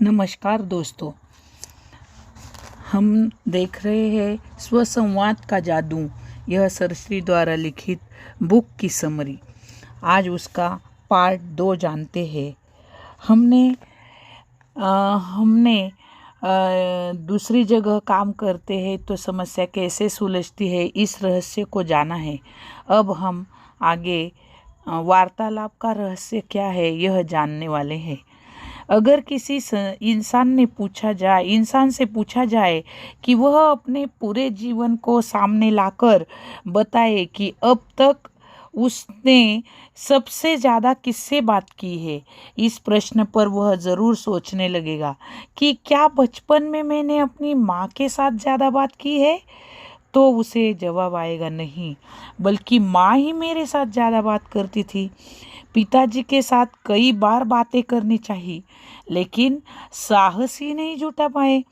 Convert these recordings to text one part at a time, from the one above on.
नमस्कार दोस्तों, हम देख रहे हैं स्वसंवाद का जादू। यह सरश्री द्वारा लिखित बुक की समरी। आज उसका पार्ट 2 जानते हैं। हमने दूसरी जगह काम करते हैं तो समस्या कैसे सुलझती है, इस रहस्य को जाना है। अब हम आगे वार्तालाप का रहस्य क्या है यह जानने वाले हैं। अगर किसी इंसान से पूछा जाए कि वह अपने पूरे जीवन को सामने लाकर बताए कि अब तक उसने सबसे ज़्यादा किससे बात की है, इस प्रश्न पर वह ज़रूर सोचने लगेगा कि क्या बचपन में मैंने अपनी माँ के साथ ज़्यादा बात की है। तो उसे जवाब आएगा नहीं, बल्कि माँ ही मेरे साथ ज़्यादा बात करती थी। पिताजी के साथ कई बार बातें करनी चाहिए, लेकिन साहस ही नहीं जुटा पाए।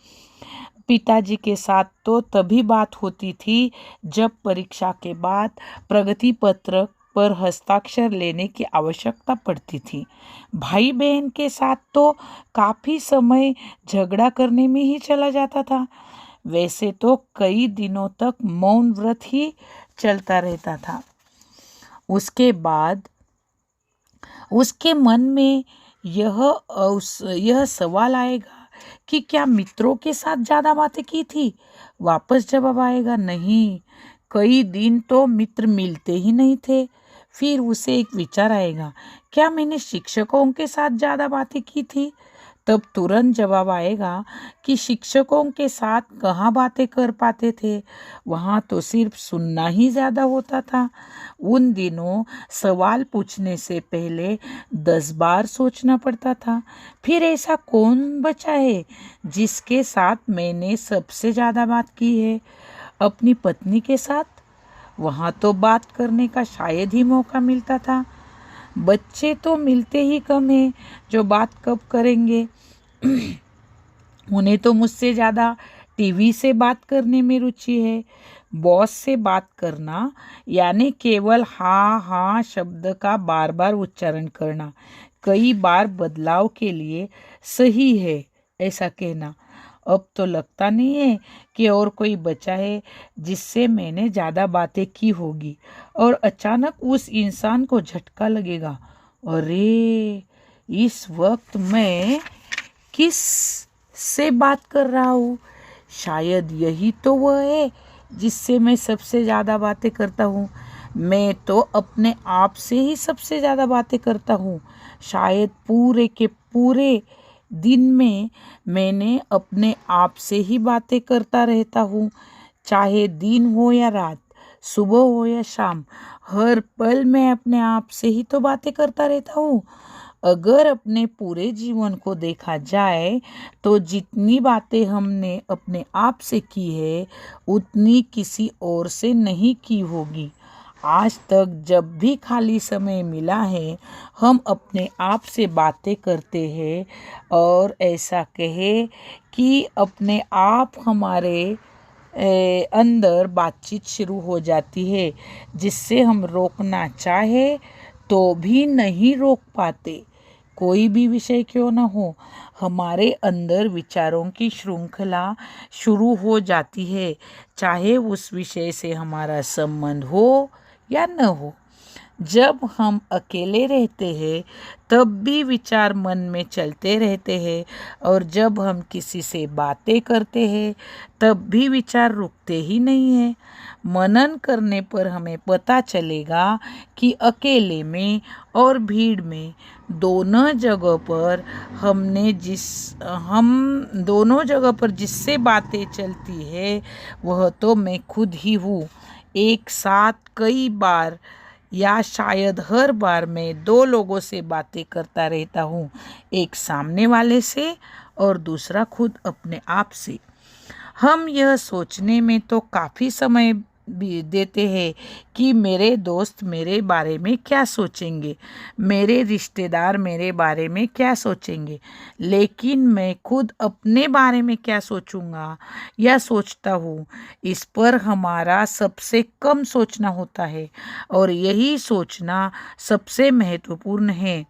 पिताजी के साथ तो तभी बात होती थी जब परीक्षा के बाद प्रगति पत्रक पर हस्ताक्षर लेने की आवश्यकता पड़ती थी। भाई बहन के साथ तो काफी समय झगड़ा करने में ही चला जाता था। वैसे तो कई दिनों तक मौन व्रत ही चलता रहता था। उसके बाद उसके मन में यह सवाल आएगा कि क्या मित्रों के साथ ज़्यादा बातें की थी। वापस जवाब आएगा नहीं, कई दिन तो मित्र मिलते ही नहीं थे। फिर उसे एक विचार आएगा, क्या मैंने शिक्षकों के साथ ज़्यादा बातें की थी। तब तुरंत जवाब आएगा कि शिक्षकों के साथ कहाँ बातें कर पाते थे, वहाँ तो सिर्फ सुनना ही ज़्यादा होता था। उन दिनों सवाल पूछने से पहले 10 बार सोचना पड़ता था। फिर ऐसा कौन बचा है जिसके साथ मैंने सबसे ज़्यादा बात की है। अपनी पत्नी के साथ, वहाँ तो बात करने का शायद ही मौका मिलता था। बच्चे तो मिलते ही कम है, जो बात कब करेंगे। उन्हें तो मुझसे ज़्यादा टीवी से बात करने में रुचि है। बॉस से बात करना यानी केवल हाँ हाँ शब्द का बार बार उच्चारण करना, कई बार बदलाव के लिए सही है ऐसा कहना। अब तो लगता नहीं है कि और कोई बचा है जिससे मैंने ज़्यादा बातें की होगी। और अचानक उस इंसान को झटका लगेगा, अरे इस वक्त मैं किस से बात कर रहा हूँ। शायद यही तो वह है जिससे मैं सबसे ज़्यादा बातें करता हूँ। मैं तो अपने आप से ही सबसे ज़्यादा बातें करता हूँ। शायद पूरे के पूरे दिन में मैंने अपने आप से ही बातें करता रहता हूँ। चाहे दिन हो या रात, सुबह हो या शाम, हर पल मैं अपने आप से ही तो बातें करता रहता हूँ। अगर अपने पूरे जीवन को देखा जाए तो जितनी बातें हमने अपने आप से की है उतनी किसी और से नहीं की होगी। आज तक जब भी खाली समय मिला है हम अपने आप से बातें करते हैं, और ऐसा कहे कि अपने आप हमारे अंदर बातचीत शुरू हो जाती है, जिससे हम रोकना चाहे तो भी नहीं रोक पाते। कोई भी विषय क्यों ना हो, हमारे अंदर विचारों की श्रृंखला शुरू हो जाती है, चाहे उस विषय से हमारा संबंध हो या न हो। जब हम अकेले रहते हैं तब भी विचार मन में चलते रहते हैं, और जब हम किसी से बातें करते हैं तब भी विचार रुकते ही नहीं हैं। मनन करने पर हमें पता चलेगा कि अकेले में और भीड़ में हम दोनों जगह पर जिससे बातें चलती है वह तो मैं खुद ही हूँ। एक साथ कई बार या शायद हर बार मैं 2 लोगों से बातें करता रहता हूँ, एक सामने वाले से और दूसरा खुद अपने आप से। हम यह सोचने में तो काफ़ी समय भी देते हैं कि मेरे दोस्त मेरे बारे में क्या सोचेंगे, मेरे रिश्तेदार मेरे बारे में क्या सोचेंगे, लेकिन मैं खुद अपने बारे में क्या सोचूंगा या सोचता हूँ, इस पर हमारा सबसे कम सोचना होता है और यही सोचना सबसे महत्वपूर्ण है।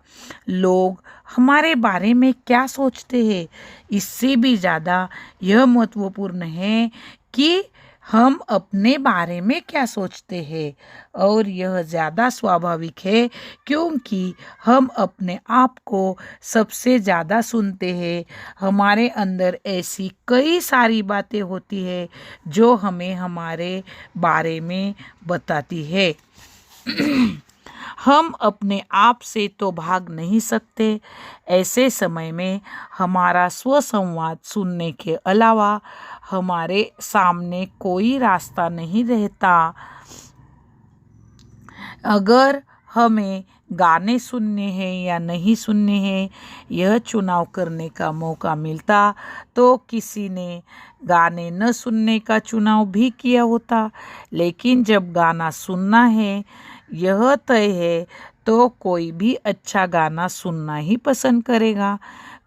लोग हमारे बारे में क्या सोचते हैं, इससे भी ज़्यादा यह महत्वपूर्ण है कि हम अपने बारे में क्या सोचते हैं। और यह ज़्यादा स्वाभाविक है क्योंकि हम अपने आप को सबसे ज़्यादा सुनते हैं। हमारे अंदर ऐसी कई सारी बातें होती है जो हमें हमारे बारे में बताती है। हम अपने आप से तो भाग नहीं सकते। ऐसे समय में हमारा स्वसंवाद सुनने के अलावा हमारे सामने कोई रास्ता नहीं रहता। अगर हमें गाने सुनने हैं या नहीं सुनने हैं, यह चुनाव करने का मौका मिलता तो किसी ने गाने न सुनने का चुनाव भी किया होता। लेकिन जब गाना सुनना है, यह तय है, तो कोई भी अच्छा गाना सुनना ही पसंद करेगा।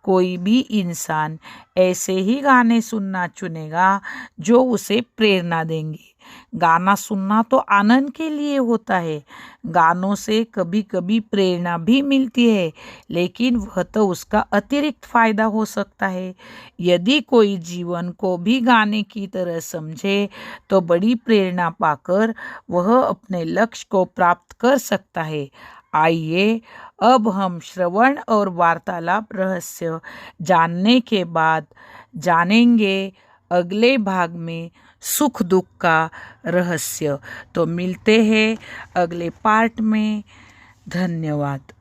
कोई भी इंसान ऐसे ही गाने सुनना चुनेगा जो उसे प्रेरणा देंगे। गाना सुनना तो आनंद के लिए होता है। गानों से कभी कभी प्रेरणा भी मिलती है, लेकिन वह तो उसका अतिरिक्त फायदा हो सकता है। यदि कोई जीवन को भी गाने की तरह समझे तो बड़ी प्रेरणा पाकर वह अपने लक्ष्य को प्राप्त कर सकता है। आइए अब हम श्रवण और वार्तालाप रहस्य जानने के बाद जानेंगे अगले भाग में सुख दुख का रहस्य। तो मिलते हैं अगले पार्ट में। धन्यवाद।